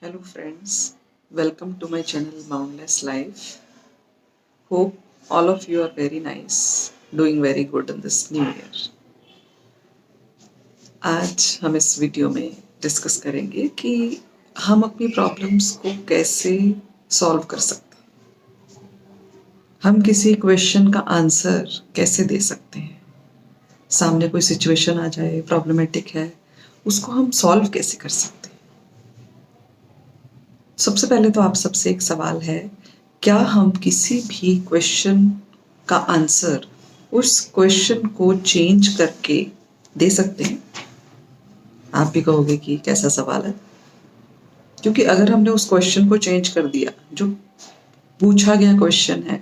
Hello friends, welcome to my channel Boundless Life. Hope all of you are very nice, doing very good in this new year. आज हम इस video में discuss करेंगे कि हम अपनी प्रॉब्लम्स को कैसे सॉल्व कर सकते हैं। हम किसी क्वेश्चन का आंसर कैसे दे सकते हैं। सामने कोई सिचुएशन आ जाए, प्रॉब्लमेटिक है, उसको हम सॉल्व कैसे कर सकते हैं। सबसे पहले तो आप सबसे एक सवाल है, क्या हम किसी भी क्वेश्चन का आंसर उस क्वेश्चन को चेंज करके दे सकते हैं? आप भी कहोगे कि कैसा सवाल है, क्योंकि अगर हमने उस क्वेश्चन को चेंज कर दिया, जो पूछा गया क्वेश्चन है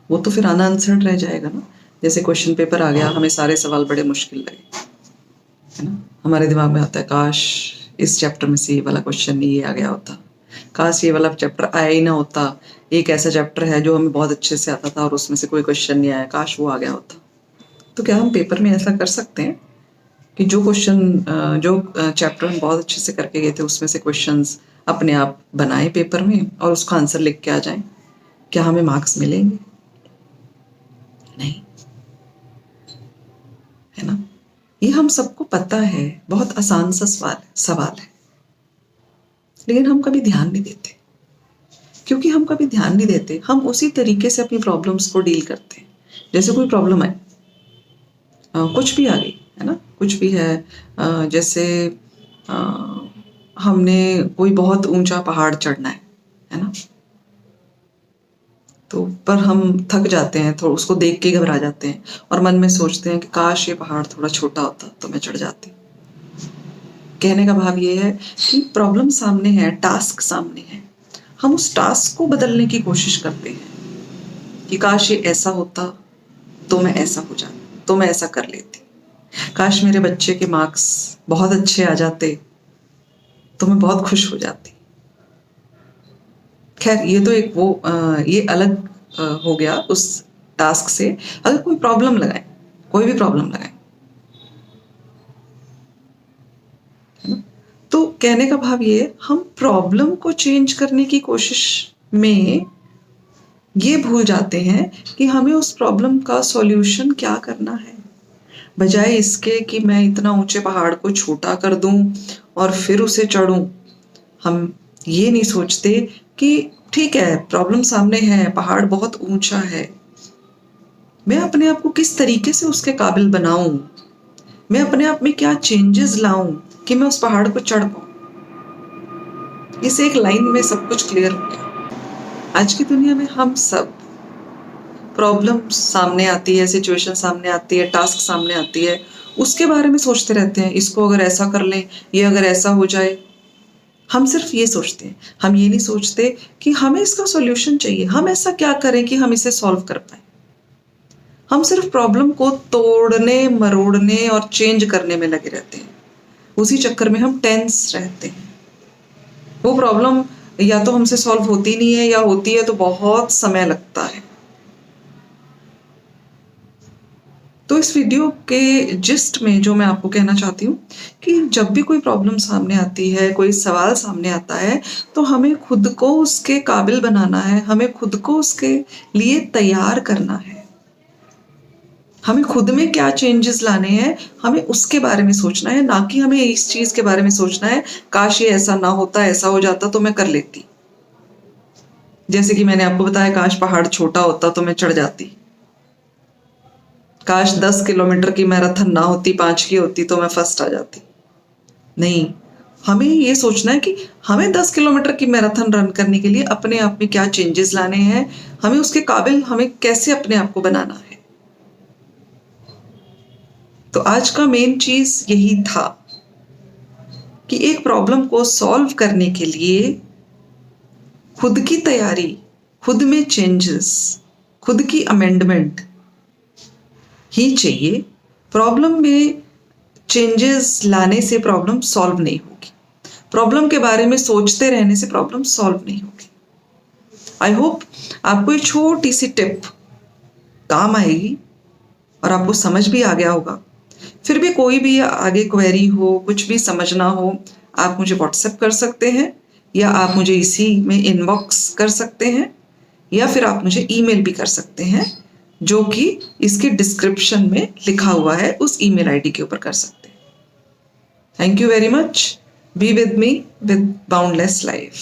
वो तो फिर अनआंसर्ड रह जाएगा ना। जैसे क्वेश्चन पेपर आ गया, हमें सारे सवाल बड़े मुश्किल लगे, है ना। हमारे दिमाग में आता है काश इस चैप्टर में से ये वाला क्वेश्चन नहीं ये आ गया होता, काश ये वाला चैप्टर आया ही ना होता। एक ऐसा चैप्टर है जो हमें बहुत अच्छे से आता था और उसमें से कोई क्वेश्चन नहीं आया, काश वो आ गया होता। तो क्या हम पेपर में ऐसा कर सकते हैं कि जो चैप्टर हम बहुत अच्छे से करके गए थे उसमें से क्वेश्चंस अपने आप बनाए पेपर में और उसका आंसर लिख के आ जाएं? क्या हमें मार्क्स मिलेंगे? नहीं, है ना। ये हम सबको पता है, बहुत आसान सा सवाल है, लेकिन हम कभी ध्यान नहीं देते। क्योंकि हम कभी ध्यान नहीं देते, हम उसी तरीके से अपनी प्रॉब्लम्स को डील करते हैं। जैसे कोई प्रॉब्लम है, कुछ भी आ गई, है ना, कुछ भी है। जैसे हमने कोई बहुत ऊंचा पहाड़ चढ़ना है ना। तो पर हम थक जाते हैं, थोड़ा उसको देख के घबरा जाते हैं और मन में सोचते हैं कि काश ये पहाड़ थोड़ा छोटा होता तो मैं चढ़ जाती। कहने का भाव ये है कि प्रॉब्लम सामने है, टास्क सामने है, हम उस टास्क को बदलने की कोशिश करते हैं कि काश ये ऐसा होता तो मैं ऐसा हो जाती, तो मैं ऐसा कर लेती। काश मेरे बच्चे के मार्क्स बहुत अच्छे आ जाते तो मैं बहुत खुश हो जाती। खैर ये तो ये अलग हो गया उस टास्क से। अगर कोई प्रॉब्लम लगाए, कोई भी प्रॉब्लम लगाए, तो कहने का भाव ये, हम प्रॉब्लम को चेंज करने की कोशिश में ये भूल जाते हैं कि हमें उस प्रॉब्लम का सॉल्यूशन क्या करना है। बजाय इसके कि मैं इतना ऊंचे पहाड़ को छोटा कर दूं और फिर उसे चढ़ूं, हम ये नहीं सोचते कि ठीक है, प्रॉब्लम सामने है, पहाड़ बहुत ऊंचा है, मैं अपने आप को किस तरीके से उसके काबिल बनाऊं, मैं अपने आप में क्या चेंजेस लाऊं कि मैं उस पहाड़ को चढ़ पाऊं। इस एक लाइन में सब कुछ क्लियर हो गया। आज की दुनिया में हम सब, प्रॉब्लम सामने आती है, सिचुएशन सामने आती है, टास्क सामने आती है, उसके बारे में सोचते रहते हैं, इसको अगर ऐसा कर लें, ये अगर ऐसा हो जाए। हम सिर्फ ये सोचते हैं, हम ये नहीं सोचते कि हमें इसका सॉल्यूशन चाहिए, हम ऐसा क्या करें कि हम इसे सॉल्व कर पाए। हम सिर्फ प्रॉब्लम को तोड़ने मरोड़ने और चेंज करने में लगे रहते हैं। उसी चक्कर में हम टेंस रहते हैं। वो प्रॉब्लम या तो हमसे सॉल्व होती नहीं है, या होती है तो बहुत समय लगता है। तो इस वीडियो के जिस्ट में जो मैं आपको कहना चाहती हूँ कि जब भी कोई प्रॉब्लम सामने आती है, कोई सवाल सामने आता है, तो हमें खुद को उसके काबिल बनाना है, हमें खुद को उसके लिए तैयार करना है। हमें खुद में क्या चेंजेस लाने हैं, हमें उसके बारे में सोचना है, ना कि हमें इस चीज के बारे में सोचना है काश ये ऐसा ना होता, ऐसा हो जाता तो मैं कर लेती। जैसे कि मैंने आपको बताया, काश पहाड़ छोटा होता तो मैं चढ़ जाती। काश 10 किलोमीटर की मैराथन ना होती, 5 की होती तो मैं फर्स्ट आ जाती। नहीं, हमें ये सोचना है कि हमें 10 किलोमीटर की मैराथन रन करने के लिए अपने आप में क्या चेंजेस लाने हैं, हमें उसके काबिल हमें कैसे अपने आप को बनाना है। तो आज का मेन चीज यही था कि एक प्रॉब्लम को सॉल्व करने के लिए खुद की तैयारी, खुद में चेंजेस, खुद की अमेंडमेंट ही चाहिए। प्रॉब्लम में चेंजेस लाने से प्रॉब्लम सॉल्व नहीं होगी, प्रॉब्लम के बारे में सोचते रहने से प्रॉब्लम सॉल्व नहीं होगी। आई होप आपको ये छोटी सी टिप काम आएगी और आपको समझ भी आ गया होगा। फिर भी कोई भी आगे क्वेरी हो, कुछ भी समझना हो, आप मुझे व्हाट्सएप कर सकते हैं। या आप मुझे इसी में इनबॉक्स कर सकते हैं, या फिर आप मुझे ईमेल भी कर सकते हैं, जो कि इसके डिस्क्रिप्शन में लिखा हुआ है, उस ईमेल आईडी के ऊपर कर सकते हैं। Thank you very much. Be with me with boundless life.